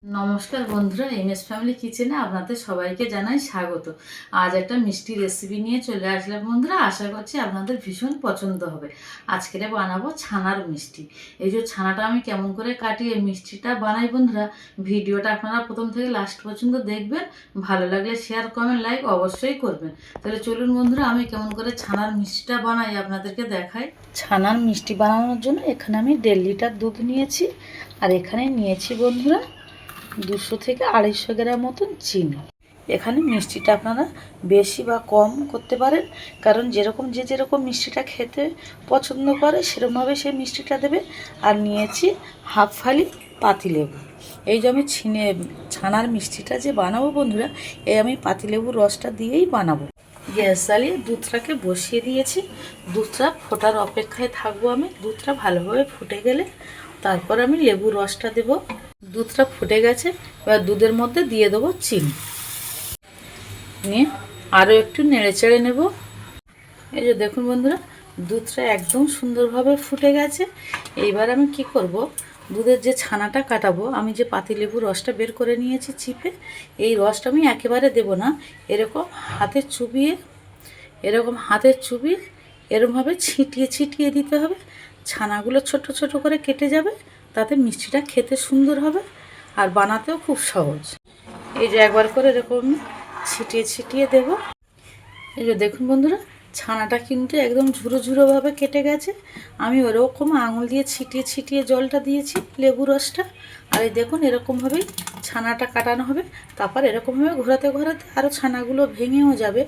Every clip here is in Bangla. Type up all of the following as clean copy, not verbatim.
নমস্কার বন্ধুরা, এমএস ফ্যামিলি কিচেনে আপনাদের সবাইকে জানাই স্বাগত। আজ একটা মিষ্টি রেসিপি নিয়ে চলে আসলাম বন্ধুরা। আশা করছি আপনাদের ভীষণ পছন্দ হবে। আজকে বানাবো ছানার মিষ্টি। এই যে ছানাটা আমি কেমন করে কাটি, এই মিষ্টিটা বানাই বন্ধুরা। ভিডিওটা আপনারা প্রথম থেকে লাস্ট পর্যন্ত দেখবেন। ভালো লাগলে শেয়ার, কমেন্ট, লাইক অবশ্যই করবেন। তাহলে চলুন বন্ধুরা, আমি কেমন করে ছানার মিষ্টিটা বানাই আপনাদেরকে দেখাই। ছানার মিষ্টি বানানোর জন্য এখানে আমি 1.5 লিটার দুধ নিয়েছি, আর এখানে নিয়েছি বন্ধুরা 200 থেকে 250 গ্রাম মতন চিনি। এখানে মিষ্টিটা আপনারা বেশি বা কম করতে পারেন, কারণ যেরকম মিষ্টিটা খেতে পছন্দ করে সেরকমভাবে সেই মিষ্টিটা দেবে। আর নিয়েছি হাফ ফালি পাতিলেবু। এই যে আমি ছানার মিষ্টিটা যে বানাবো বন্ধুরা, এই আমি পাতিলেবুর রসটা দিয়েই বানাবো। গ্যাস জ্বালিয়ে দুধটাকে বসিয়ে দিয়েছি। দুধটা ফোটার অপেক্ষায় থাকবো আমি। দুধটা ভালোভাবে ফুটে গেলে তারপর আমি লেবুর রসটা দেবো। দুধটা ফুটে গেছে, এবার দুধের মধ্যে দিয়ে দেবো চিনি, নিয়ে আরও একটু নেড়ে চেড়ে নেব। এই যে দেখুন বন্ধুরা, দুধটা একদম সুন্দরভাবে ফুটে গেছে। এইবার আমি কি করব, দুধের যে ছানাটা কাটাবো, আমি যে পাতিলেবুর রসটা বের করে নিয়েছি চিপে, এই রসটা আমি একেবারে দেব না। এরকম হাতে চুবিয়ে এরকমভাবে ছিটিয়ে ছিটিয়ে দিতে হবে। ছানাগুলো ছোট ছোট করে কেটে যাবে, তাতে মিষ্টিটা খেতে সুন্দর হবে আর বানাতেও খুব সহজ। এই যে একবার করে এরকম ছিটিয়ে ছিটিয়ে দেব। এই যে দেখুন বন্ধুরা, ছানাটা কিন্তু একদম ঝুরো ঝুরোভাবে কেটে গেছে। আমি ওরকম আঙুল দিয়ে ছিটিয়ে ছিটিয়ে জলটা দিয়েছি, লেবু রসটা। আর এই দেখুন এরকমভাবেই ছানাটা কাটানো হবে। তারপর এরকমভাবে ঘোরাতে ঘোরাতে আরও ছানাগুলো ভেঙেও যাবে,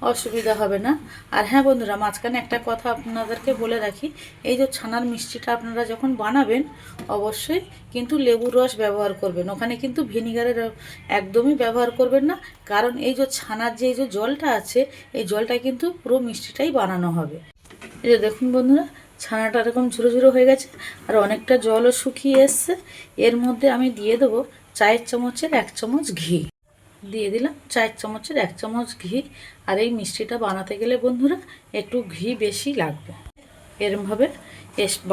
অসুবিধা হবে না। আর হ্যাঁ বন্ধুরা, মাঝখানে একটা কথা আপনাদেরকে বলে রাখি, এই যে ছানার মিষ্টিটা আপনারা যখন বানাবেন অবশ্যই কিন্তু লেবুর রস ব্যবহার করবেন। ওখানে কিন্তু ভিনিগারের একদমই ব্যবহার করবেন না, কারণ এই যে ছানার যে জলটা আছে, এই জলটা কিন্তু পুরো মিষ্টিটাই বানানো হবে। এই যে দেখুন বন্ধুরা, ছানাটা এরকম ঝুরো ঝুরো হয়ে গেছে আর অনেকটা জলও শুকিয়ে এসছে। এর মধ্যে আমি দিয়ে দেবো 4 চামচের 1 চামচ ঘি। দিয়ে দিলাম 4 চামচের 1 চামচ ঘি। আর এই মিষ্টিটা বানাতে গেলে বন্ধুরা একটু ঘি বেশি লাগবে। এরমভাবে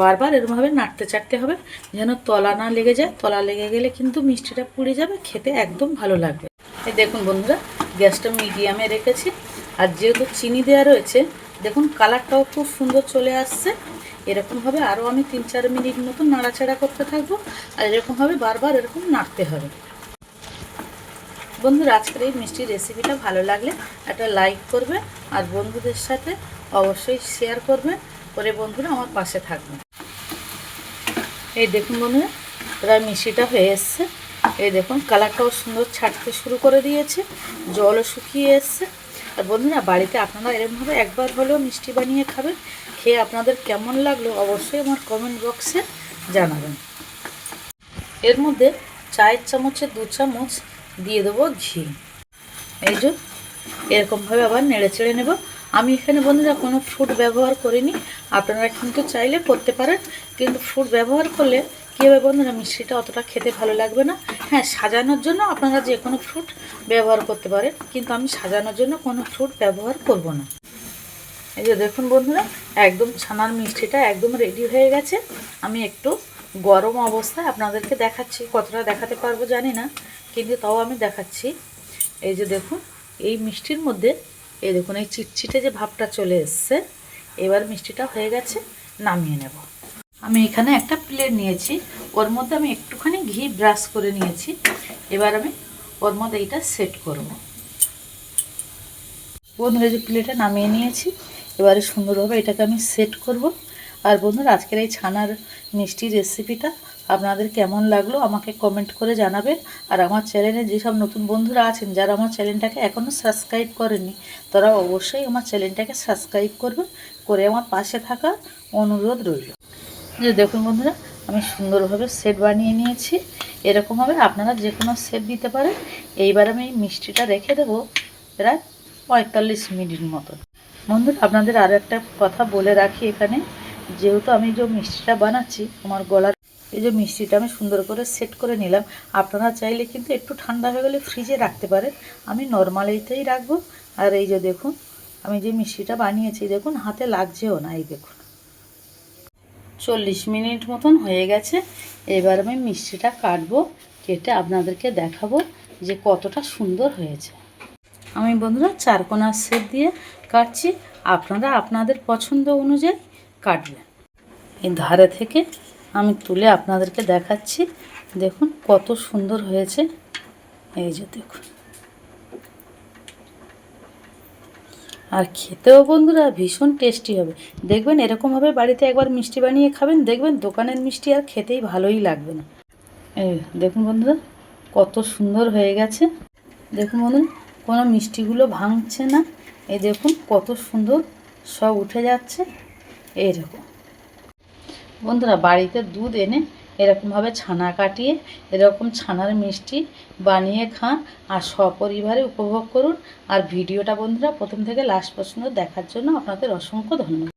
বারবার এরমভাবে নাড়তে চাড়তে হবে, যেন তলা না লেগে যায়। তলা লেগে গেলে কিন্তু মিষ্টিটা পুড়ে যাবে, খেতে একদম ভালো লাগবে। এই দেখুন বন্ধুরা, গ্যাসটা মিডিয়ামে রেখেছি। আর যেহেতু চিনি দেওয়া রয়েছে, দেখুন কালারটাও খুব সুন্দর চলে আসছে। এরকমভাবে আরও আমি 3-4 মিনিট মতো নাড়াচাড়া করতে থাকবো। আর এরকমভাবে বারবার এরকম নাড়তে হবে। বন্ধুরা, আজকের এই মিষ্টির রেসিপিটা ভালো লাগলে একটা লাইক করবে, আর বন্ধুদের সাথে অবশ্যই শেয়ার করবে, করে বন্ধুরা আমার পাশে থাকবে। এই দেখুন বন্ধুরা, প্রায় মিষ্টিটা হয়ে এসছে। এই দেখুন কালারটাও সুন্দর ছাড়তে শুরু করে দিয়েছে, জলও শুকিয়ে এসছে। আর বন্ধুরা, বাড়িতে আপনারা এরকমভাবে একবার হলেও মিষ্টি বানিয়ে খাবেন। খেয়ে আপনাদের কেমন লাগলো অবশ্যই আমার কমেন্ট বক্সে জানাবেন। এর মধ্যে 4 চামচের 2 চামচ দিয়ে দেবো ঘি। এই যে এরকমভাবে আবার নেড়ে চেড়ে নেব। আমি এখানে বন্ধুরা কোনো ফ্রুট ব্যবহার করিনি, আপনারা কিন্তু চাইলে করতে পারেন। কিন্তু ফ্রুট ব্যবহার করলে কী হবে বন্ধুরা, মিষ্টিটা অতটা খেতে ভালো লাগবে না। হ্যাঁ, সাজানোর জন্য আপনারা যে কোনো ফ্রুট ব্যবহার করতে পারেন, কিন্তু আমি সাজানোর জন্য কোনো ফ্রুট ব্যবহার করব না। এই যে দেখুন বন্ধুরা, একদম ছানার মিষ্টিটা একদম রেডি হয়ে গেছে। আমি একটু গরম অবস্থায় আপনাদেরকে দেখাচ্ছি, কতটা দেখাতে পারবো জানি না, কিন্তু তাও আমি দেখাচ্ছি। এই যে দেখুন, এই মিষ্টির মধ্যে এই দেখুন এই চিটচিটে যে ভাবটা চলে এসছে। এবার মিষ্টিটা হয়ে গেছে, নামিয়ে নেব। আমি এখানে একটা প্লেট নিয়েছি, ওর মধ্যে আমি একটুখানি ঘি ব্রাশ করে নিয়েছি। এবার আমি ওর মধ্যে এইটা সেট করব। বন্ধুরা, যে প্লেটে নামিয়ে নিয়েছি, এবারে সুন্দরভাবে এটাকে আমি সেট করব। আর বন্ধুরা, আজকের এই ছানার মিষ্টি রেসিপিটা আপনাদের কেমন লাগলো আমাকে কমেন্ট করে জানাবেন। আর আমার চ্যানেলে যেসব নতুন বন্ধুরা আছেন, যারা আমার চ্যানেলটাকে এখনও সাবস্ক্রাইব করেননি, তারা অবশ্যই আমার চ্যানেলটাকে সাবস্ক্রাইব করবেন, করে আমার পাশে থাকা অনুরোধ রইল। যে দেখুন বন্ধুরা, আমি সুন্দরভাবে সেট বানিয়ে নিয়েছি। এরকমভাবে আপনারা যে কোনো সেট দিতে পারেন। এইবার আমি এই মিষ্টিটা রেখে দেবো প্রায় 45 মিনিট মতন। বন্ধুরা, আপনাদের আরও একটা কথা বলে রাখি, এখানে যেহেতু আমি যে মিষ্টিটা বানাচ্ছি, আমার গলার এই যে মিষ্টিটা আমি সুন্দর করে সেট করে নিলাম। আপনারা চাইলে কিন্তু একটু ঠান্ডা হয়ে গেলে ফ্রিজে রাখতে পারেন, আমি নর্মালিতেই রাখবো। আর এই যে দেখুন, আমি যে মিষ্টিটা বানিয়েছি, দেখুন হাতে লাগছেও না। এই দেখুন 40 মিনিট মতন হয়ে গেছে। এবার আমি মিষ্টিটা কাটবো। কেটে আপনাদেরকে দেখাবো যে কতটা সুন্দর হয়েছে। আমি বন্ধুরা চারকোনা শেপ দিয়ে কাটছি, আপনারা আপনাদের পছন্দ অনুযায়ী কাটবেন। এই ধারে থেকে আমি তুলে আপনাদেরকে দেখাচ্ছি, দেখুন কত সুন্দর হয়েছে। এই যে দেখুন, আর খেতেও বন্ধুরা ভীষণ টেস্টি হবে। দেখবেন এরকমভাবে বাড়িতে একবার মিষ্টি বানিয়ে খাবেন, দেখবেন দোকানের মিষ্টি আর খেতেই ভালোই লাগবে না। এই দেখুন বন্ধুরা কত সুন্দর হয়ে গেছে। দেখুন বন্ধুরা কোনো মিষ্টিগুলো ভাঙছে না, এই দেখুন কত সুন্দর সব উঠে যাচ্ছে। এইরকম বন্ধুরা বাড়িতে দুধ এনে এরকমভাবে ছানা কাটিয়ে এরকম ছানার মিষ্টি বানিয়ে খান আর সপরিবারে উপভোগ করুন। আর ভিডিওটা বন্ধুরা প্রথম থেকে লাস্ট পর্যন্ত দেখার জন্য আপনাদের অসংখ্য ধন্যবাদ।